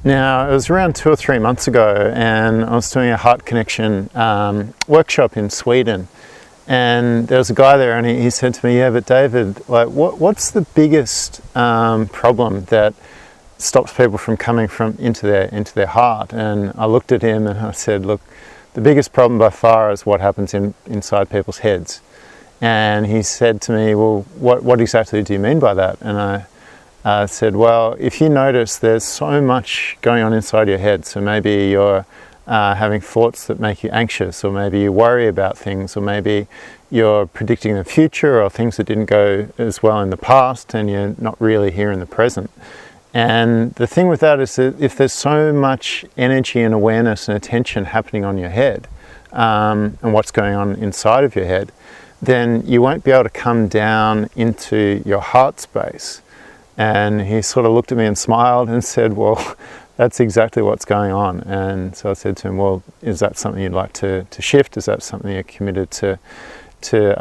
Now, it was around 2 or 3 months ago, and I was doing a heart connection workshop in Sweden. And there was a guy there, and he said to me, "Yeah, but David, like, what's the biggest problem that stops people from coming into their heart?" And I looked at him and I said, "Look, the biggest problem by far is what happens inside people's heads." And he said to me, "Well, what exactly do you mean by that?" And I said, "Well, if you notice, there's so much going on inside your head. So maybe you're having thoughts that make you anxious, or maybe you worry about things, or maybe you're predicting the future, or things that didn't go as well in the past, and you're not really here in the present." And the thing with that is that if there's so much energy and awareness and attention happening on your head, and what's going on inside of your head, then you won't be able to come down into your heart space. And he sort of looked at me and smiled and said, "Well, that's exactly what's going on." And so I said to him, "Well, is that something you'd like to shift? Is that something you're committed to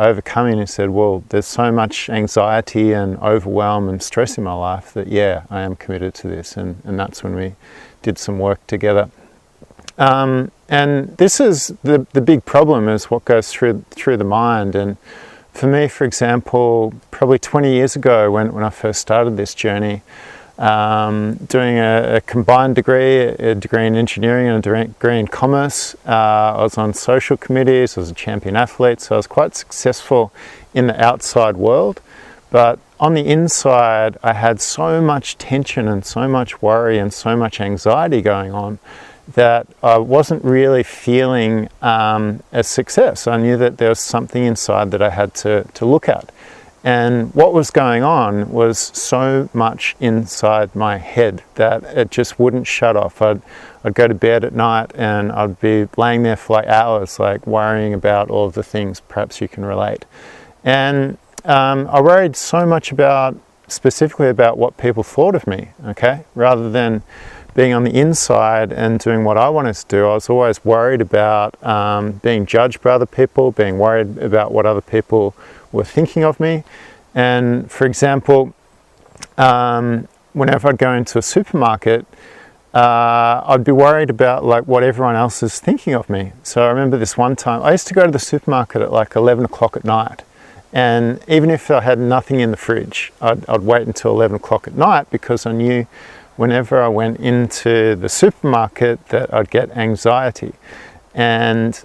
overcoming?" And he said, "Well, there's so much anxiety and overwhelm and stress in my life that, yeah, I am committed to this." And that's when we did some work together. And this is the big problem, is what goes through the mind. And for me, for example, probably 20 years ago when I first started this journey, doing a combined degree, a degree in engineering and a degree in commerce. I was on social committees, I was a champion athlete, so I was quite successful in the outside world. But on the inside, I had so much tension and so much worry and so much anxiety going on that I wasn't really feeling a success. I knew that there was something inside that I had to look at. And what was going on was so much inside my head that it just wouldn't shut off. I'd go to bed at night and I'd be laying there for like hours, like worrying about all of the things. Perhaps you can relate. And I worried so much specifically about what people thought of me, okay? Rather than being on the inside and doing what I wanted to do, I was always worried about being judged by other people, being worried about what other people were thinking of me. And for example, whenever I'd go into a supermarket, I'd be worried about like what everyone else is thinking of me. So I remember this one time, I used to go to the supermarket at like 11 o'clock at night. And even if I had nothing in the fridge, I'd wait until 11 o'clock at night, because I knew whenever I went into the supermarket that I'd get anxiety. And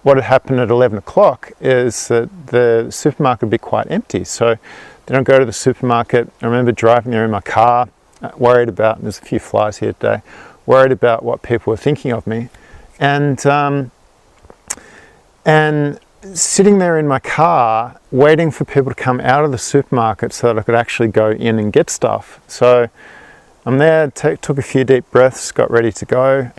what had happened at 11 o'clock is that the supermarket would be quite empty. So then I'd go to the supermarket. I remember driving there in my car, worried about, there's a few flies here today, worried about what people were thinking of me. And sitting there in my car, waiting for people to come out of the supermarket so that I could actually go in and get stuff. So I'm there, took a few deep breaths, got ready to go.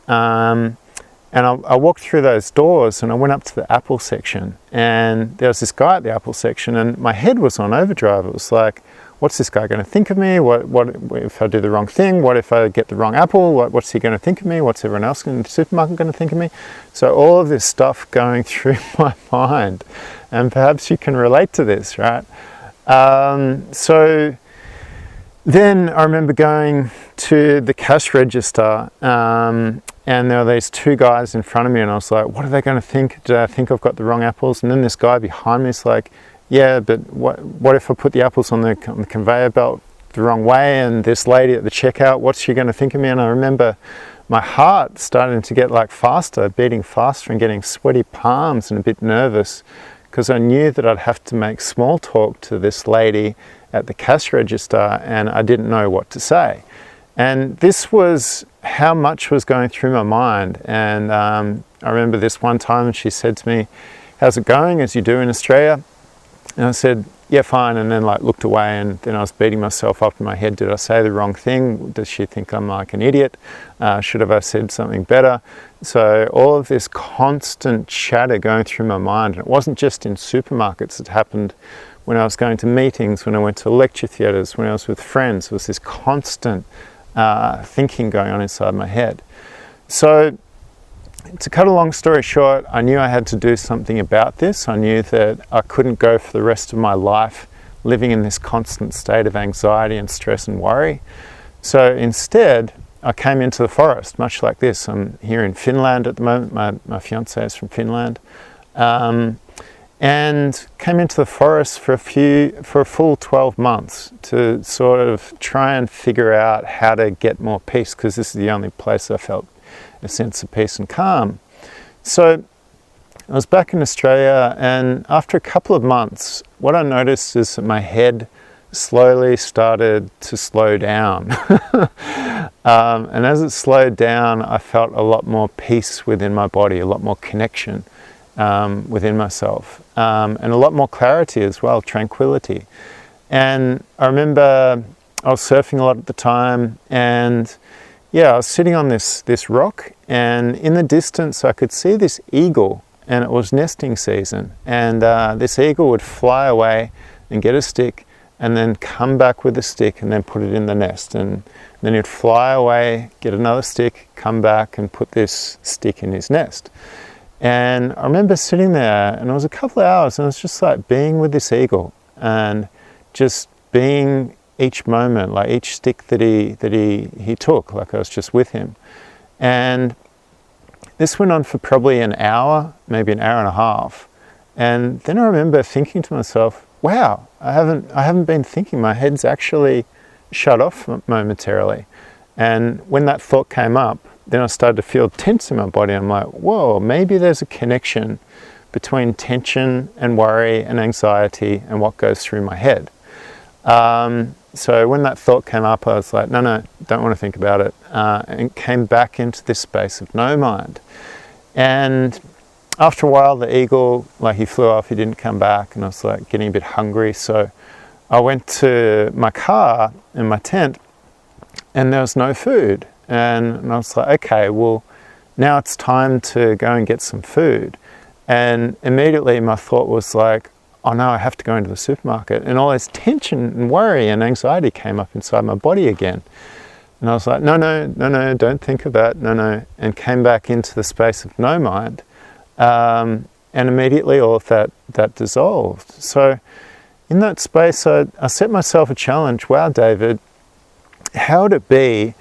And I walked through those doors and I went up to the Apple section, and there was this guy at the Apple section, and my head was on overdrive. It was like, what's this guy going to think of me? What if I do the wrong thing? What if I get the wrong apple? What's he going to think of me? What's everyone else in the supermarket going to think of me? So all of this stuff going through my mind, and perhaps you can relate to this, right? So then I remember going to the cash register, and there were these two guys in front of me, and I was like, what are they going to think? Do they think I've got the wrong apples? And then this guy behind me is like, yeah, but what if I put the apples on the conveyor belt the wrong way? And this lady at the checkout, what's she going to think of me? And I remember my heart starting to get like faster, beating faster, and getting sweaty palms and a bit nervous, because I knew that I'd have to make small talk to this lady at the cash register, and I didn't know what to say. And this was how much was going through my mind. And I remember this one time she said to me, "How's it going, as you do in Australia?" And I said, "Yeah, fine." And then like looked away, and then I was beating myself up in my head. Did I say the wrong thing? Does she think I'm like an idiot? Should have I said something better? So all of this constant chatter going through my mind. And it wasn't just in supermarkets. It happened when I was going to meetings, when I went to lecture theatres, when I was with friends. It was this constant thinking going on inside my head. So to cut a long story short, I knew I had to do something about this. I knew that I couldn't go for the rest of my life living in this constant state of anxiety and stress and worry. So instead, I came into the forest, much like this. I'm here in Finland at the moment. My fiance is from Finland. And came into the forest for a full 12 months to sort of try and figure out how to get more peace, because this is the only place I felt a sense of peace and calm. So I was back in Australia, and after a couple of months, what I noticed is that my head slowly started to slow down. And as it slowed down, I felt a lot more peace within my body, a lot more connection within myself, and a lot more clarity as well, tranquility. And I remember I was surfing a lot at the time, and I was sitting on this rock, and in the distance I could see this eagle, and it was nesting season, and this eagle would fly away and get a stick and then come back with a stick and then put it in the nest, and then he'd fly away, get another stick, come back and put this stick in his nest. And I remember sitting there, and it was a couple of hours, and it was just like being with this eagle and just being each moment, like each stick that he took, like I was just with him. And this went on for probably an hour, maybe an hour and a half. And then I remember thinking to myself, wow, I haven't been thinking. My head's actually shut off momentarily. And when that thought came up, then I started to feel tense in my body. I'm like, whoa, maybe there's a connection between tension and worry and anxiety and what goes through my head. So when that thought came up, I was like, no, don't want to think about it. And came back into this space of no mind. And after a while, the eagle, like he flew off, he didn't come back, and I was like getting a bit hungry. So I went to my car in my tent, and there was no food. And I was like, okay, well, now it's time to go and get some food. And immediately my thought was like, oh no, I have to go into the supermarket. And all this tension and worry and anxiety came up inside my body again. And I was like, no, don't think of that, no. And came back into the space of no mind. And immediately all of that dissolved. So in that space, I set myself a challenge. Wow, David, how would it be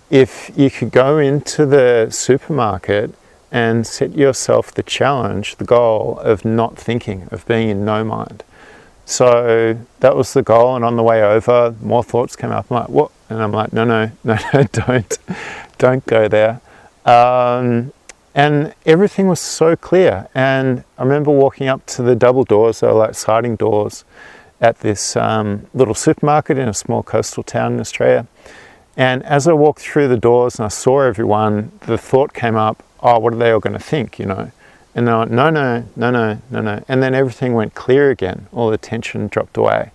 if you could go into the supermarket and set yourself the challenge, the goal of not thinking, of being in no mind? So that was the goal, and on the way over, more thoughts came up. I'm like, what? And I'm like, no, don't go there. And everything was so clear. And I remember walking up to the double doors, they were like sliding doors, at this little supermarket in a small coastal town in Australia. And as I walked through the doors and I saw everyone, the thought came up, oh, what are they all going to think, And I went, no. And then everything went clear again. All the tension dropped away.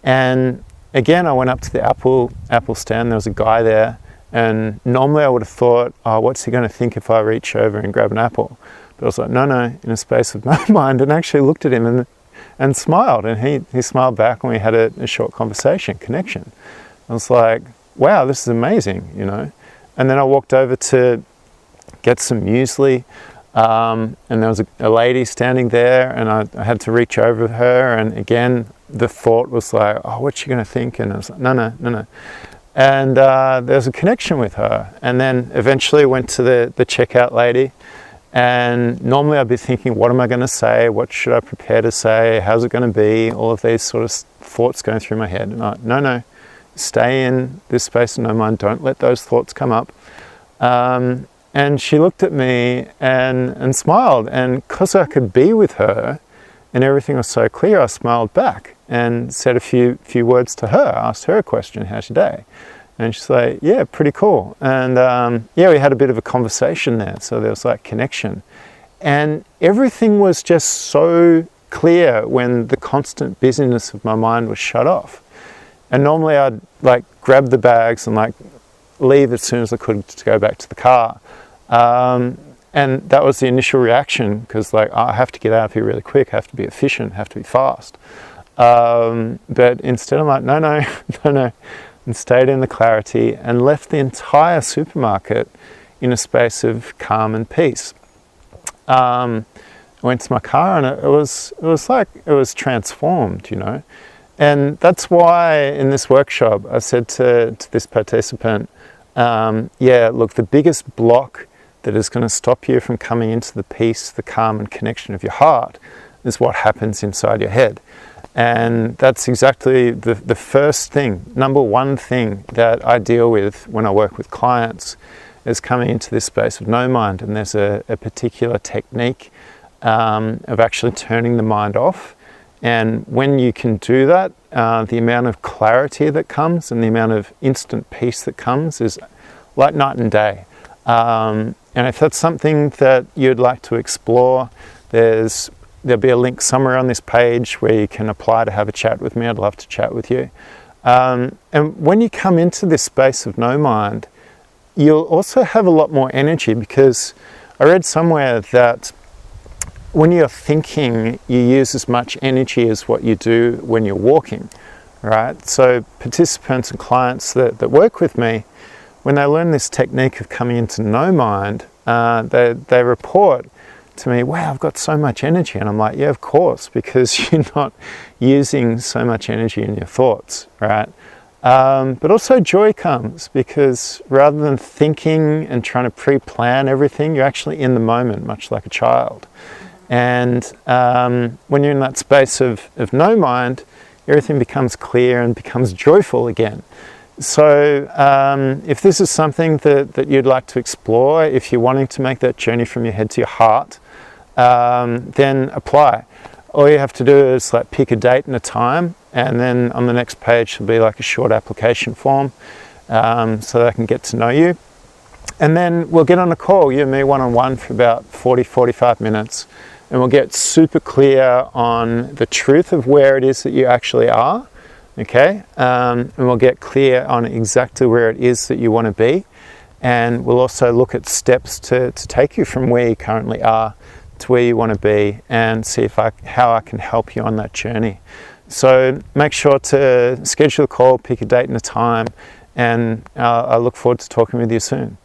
And again, I went up to the Apple stand. There was a guy there. And normally I would have thought, oh, what's he going to think if I reach over and grab an apple? But I was like, no, in a space of no mind, and actually looked at him and smiled. And he smiled back, and we had a short conversation, connection. I was like, wow, this is amazing, And then I walked over to get some muesli, and there was a lady standing there, and I had to reach over her, and again, the thought was like, oh, what's she going to think? And I was like, no. And there's a connection with her. And then eventually went to the checkout lady, and normally I'd be thinking, what am I going to say? What should I prepare to say? How's it going to be? All of these sort of thoughts going through my head. And I, no. Stay in this space of no mind. Don't let those thoughts come up. And she looked at me and smiled. And because I could be with her and everything was so clear, I smiled back and said a few words to her. I asked her a question, how's your day? And she's like, yeah, pretty cool. And we had a bit of a conversation there. So there was like connection. And everything was just so clear when the constant busyness of my mind was shut off. And normally I'd like grab the bags and like leave as soon as I could to go back to the car. And that was the initial reaction, because like, I have to get out of here really quick, have to be efficient, have to be fast. But instead I'm like, no, and stayed in the clarity and left the entire supermarket in a space of calm and peace. I went to my car, and it was transformed, And that's why in this workshop I said to this participant, yeah, look, the biggest block that is going to stop you from coming into the peace, the calm and connection of your heart is what happens inside your head. And that's exactly the first thing, number one thing that I deal with when I work with clients is coming into this space of no mind. And there's a particular technique of actually turning the mind off. And when you can do that, the amount of clarity that comes and the amount of instant peace that comes is like night and day. And if that's something that you'd like to explore, there'll be a link somewhere on this page where you can apply to have a chat with me. I'd love to chat with you. And when you come into this space of no mind, you'll also have a lot more energy, because I read somewhere that when you're thinking, you use as much energy as what you do when you're walking, right? So participants and clients that work with me, when they learn this technique of coming into no mind, they report to me, wow, I've got so much energy. And I'm like, yeah, of course, because you're not using so much energy in your thoughts, right? But also joy comes because rather than thinking and trying to pre-plan everything, you're actually in the moment, much like a child. And when you're in that space of no mind, everything becomes clear and becomes joyful again. So if this is something that you'd like to explore, if you're wanting to make that journey from your head to your heart, then apply. All you have to do is like pick a date and a time, and then on the next page will be like a short application form so that I can get to know you. And then we'll get on a call, you and me one-on-one, for about 40-45 minutes, and we'll get super clear on the truth of where it is that you actually are, okay? And we'll get clear on exactly where it is that you want to be, and we'll also look at steps to take you from where you currently are to where you want to be, and see how I can help you on that journey. So make sure to schedule a call, pick a date and a time, and I look forward to talking with you soon.